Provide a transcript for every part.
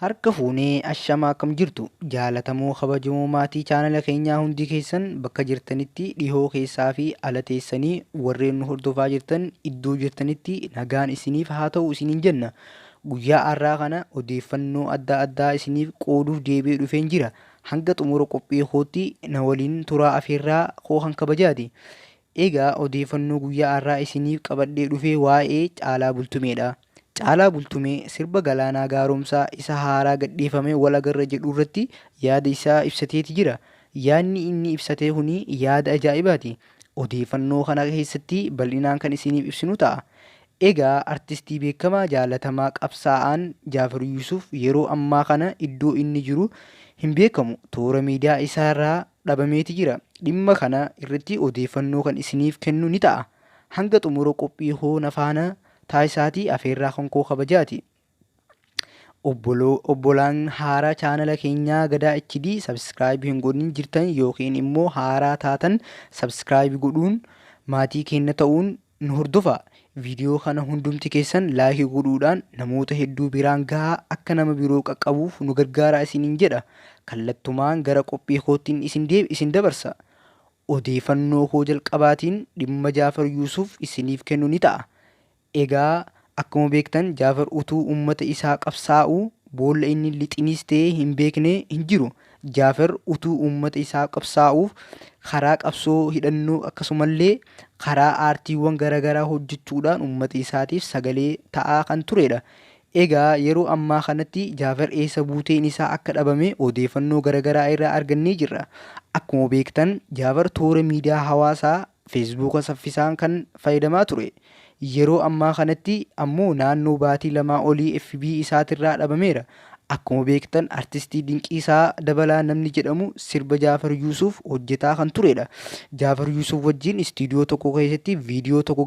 Harka fuunee ashamaa akkam jirtu jaalatamoo kabajamoo maatii chaanala keenyaa hundi keessan bakka jirtanitti dhihoo keessaa fi ala teessanii warreen nu hordofaa jirtan iddoo jirtanitti nagaan isiniif haa ta'u isiniin jenna. Guyyaa har'aa kana odeeffannoo adda addaa isiniif qooduuf deebi'ee dhufeen jira. Hanga xumura qophii kootti na waliin turaa afeerraa koo kan kabajaati. Egaa odeeffannoo guyyaa har'aa isiniif qabadhee dhufee waa'ee Caalaa Bultumeedha. Caalaa Bultumee sirba Galaanaa Gaaromsaa isa haaraa gadhiifame wal agarra jedhu irratti yaada isaa ibsateeti jira. Yaadni inni ibsatee kuni yaada ajaa'ibaati. Odeeffannoo kana keessatti bal'inaan kan isiniif ibsinu ta'a. Egaa artistii beekamaa jaalatamaa qabsaa'aan Jaafar Yuusuf yeroo ammaa kana iddoo inni jiru hin beekamu. Toora miidiyaa isaarraa dhabameeti jira. Dhimma kana irratti odeeffannoo kan isiniif kennu ni ta'a. Hanga xumura qophii koo nafaana taasisaatii afeerraa kan koo kabajaati. Obbolaan haaraa chaanala keenyaa Gadaa HD sabskiraayib hin godhin jirtan yookiin immoo haaraa taatan sabskiraayib godhuun maatii keenya ta'uun nu hordofa. Viidiyoo kana hundumti keessan laayikii godhuudhaan namoota hedduu biraan gahaa akka nama biroo qaqqabuuf nu gargaara isiniin jedha. Kallattumaan gara qophii kootiin isin dabarsa. Odeeffannoo koo jalqabaatiin dhimma Jaafar Yuusuf isiniif kennu ni ta'a. Egaa akkuma beektan Jaafar utuu uummata isaa qabsaa'uu boolla inni lixinis ta'ee hin beekne hin jiru. Jaafar utuu uummata isaa qabsaa'uuf karaa qabsoo hidhannoo akkasumallee karaa aartiiwwan garaagaraa hojjechuudhaan uummata isaatiif sagalee ta'aa kan turedha. Egaa yeroo ammaa kanatti Jaafar eessa buuteen isaa akka dhabame odeeffannoo garaagaraa irraa argannee jirra. Akkuma beektan Jaafar toora miidiyaa hawaasaa feesbuuka saffisaan kan fayyadamaa ture. Yeroo ammaa kanatti ammoo naannoo baatii lamaa olii FB isaatirraa dhabameera. Akkuma beektan artistii Dinqiisaa Dabalaa namni jedhamu sirba Jaafar Yuusuf hojjetaa kan turedha. Jaafar Yuusuf wajjin istiidiyoo tokko keessatti viidiyoo tokko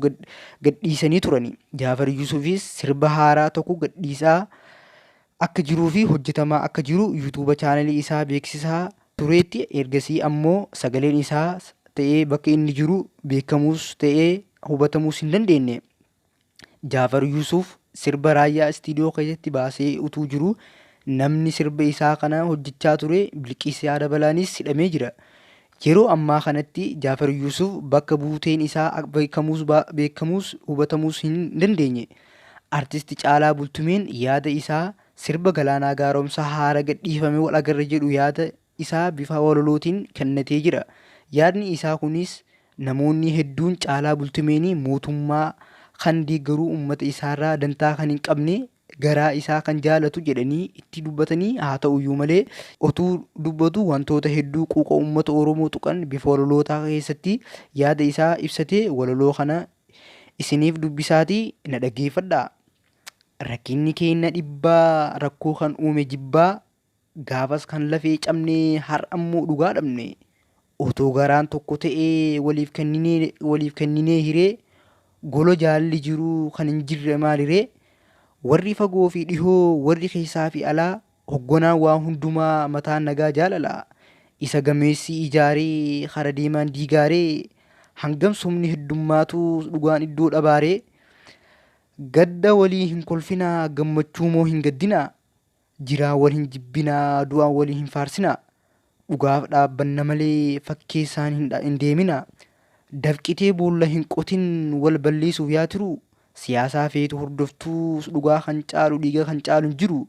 gadhiisanii turani. Jaafar Yuusufis sirba haaraa tokko gadhiisaa akka jiruu fi hojjetamaa akka jiru yuutuuba chaanalii isaa beeksisaa tureetti. Ergasii ammoo sagaleen isaa ta'ee bakka inni jiru beekamuus ta'ee hubatamuus hin dandeenye. Jaafar Yuusuf sirba raayyaa istiidiyoo keessatti baasee utuu jiru namni sirba isaa kana hojjechaa ture Bilqiisaa Dabalaanis hidhamee jira. Yeroo ammaa kanatti Jaafar Yuusuf bakka buuteen isaa beekamuus hubatamuus hin dandeenye. Artisti Caalaa Bultumeen yaada isaa sirba Galaanaa Gaaromsaa haara gadhiifame wal agarra jedhu yaada isaa bifa walalootiin kennatee jira. Yaadni isaa kunis namoonni hedduun Caalaa Bultumeenii mootummaa kan deeggaruu uummata isaarraa dantaa kan hin qabne garaa isaa kan jaalatu jedhanii itti dubbatanii haa ta'uyyuu malee otuu dubbatu wantoota hedduu quuqa uummata Oromoo tuqan bifa walalootaa keessatti yaada isaa ibsatee walaloo kana isiniif dubbisaatii na dhaggeeffadhaa. Rakkinni keenya dhibbaa rakkoo kan uume jibbaa gaafas kan lafee cabnee har'ammoo dhugaa dhabne. Otoo garaan tokko ta'ee waliif kenninee hiree golo jaalli jiru kan hin jirre maaliree. Warri fagoo fi dhihoo warri keessaa fi alaa hoggonaan waa hundumaa mataan nagaa jaalala. Isa gameessi ijaaree kara deemaan diigaaree hangam somni heddummaatu dhugaan iddoo dhabaaree. Gadda walii hin kolfinaa gammachuu moo hin gaddinaa. Jiraa wal hin jibbinaa du'aan walii hin faarsinaa. Dhugaaf dhaabbanna malee fakkeessaan hin deemina. Dafqitee boolla hin qotin wal balleessuuf yaa tiru. Siyaasaa feetu hordoftuu dhugaa kan caalu dhiiga kan caalu hin jiru.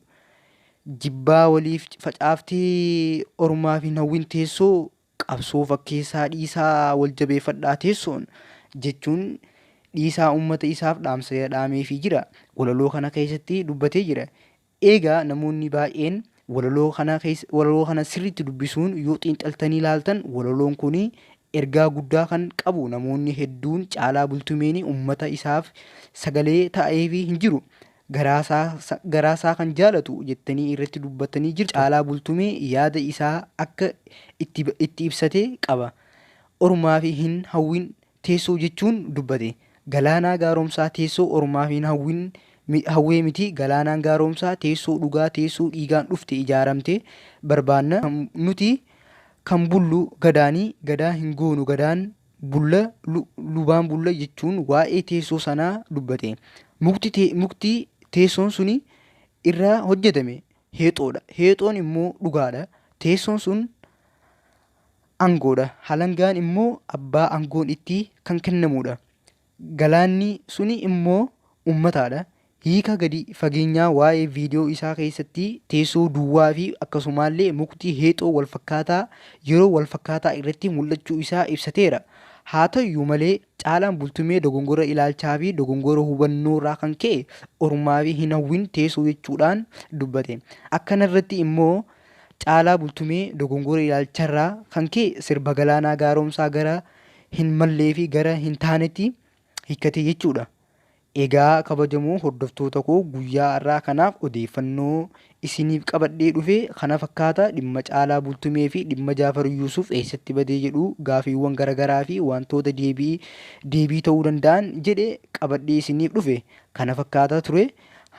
Jibbaa waliif facaaftee ormaaf hin hawwin teessoo qabsoo fakkeessaa dhiisaa wal jabeeffadhaa teessoon jechuun dhiisaa uummata isaaf dhaamsa dhaameefii jira. Walaloo kana keessatti dubbatee jira. Egaa namoonni baay'een walaloo kana sirriitti dubbisuun yoo xiinxaltanii ilaaltan walaloon kun ergaa guddaa kan qabu. Namoonni hedduun Caalaa Bultumeenii uummata isaaf sagalee ta'eefii hin jiru. Garaasaa kan jaalatu jettanii irratti dubbatanii jiru. Caalaa Bultumee yaada isaa akka itti ibsatee qaba. Ormaaf hin hawwin teessoo jechuun dubbate. Galaanaa Gaaromsaa teessoo ormaaf hin hawwee miti. Galaanaan Gaaromsaa teessoo dhugaa teessoo dhiigaan dhufte ijaaramte barbaanna. Nuti kan bullu gadaanii gadaa hin goonu gadaan bulla lubaan bulla jechuun waa'ee teessoo sanaa dubbate. Mukti teessoon suni irraa hojjetame heexoodha. Heexoon immoo dhugaadha. Teessoon sun aangoodha. Halangaan immoo abbaa aangoon itti kan kennamudha. Galaanni suni immoo uummataadha. Hiika gadi fageenyaa waa'ee viidiyoo isaa keessatti teessoo duwwaa fi akkasumallee mukti heexoo walfakkaataa yeroo walfakkaataa irratti mul'achuu isaa ibsateera. Haa ta'uyyuu malee Caalaan Bultumee dogongora ilaalchaa fi dogongora hubannoo irraa kan ka'e ormaa fi hin hawwin teessoo jechuudhaan dubbate. Akkanarratti immoo Caalaa Bultumee dogongora ilaalcharraa kan ka'e sirba Galaanaa Gaaromsaa gara hin mallee fi gara hin taanetti hiikkate jechuudha. Egaa kabajamoo hordoftoota koo guyyaa irraa kanaaf odeeffannoo isiniif qabadhee dhufe kana fakkaata. Dhimma Caalaa Bultumee fi dhimma Jaafar Yuusuf eessatti badee jedhu gaafiiwwan garaagaraa fi wantoota deebii ta'uu danda'an jedhe qabadhee isiniif dhufe kana fakkaata ture.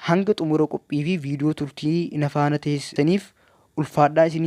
Hanga xumura qophii fi viidiyoo turtii na faana teessaniif ulfaadhaa isin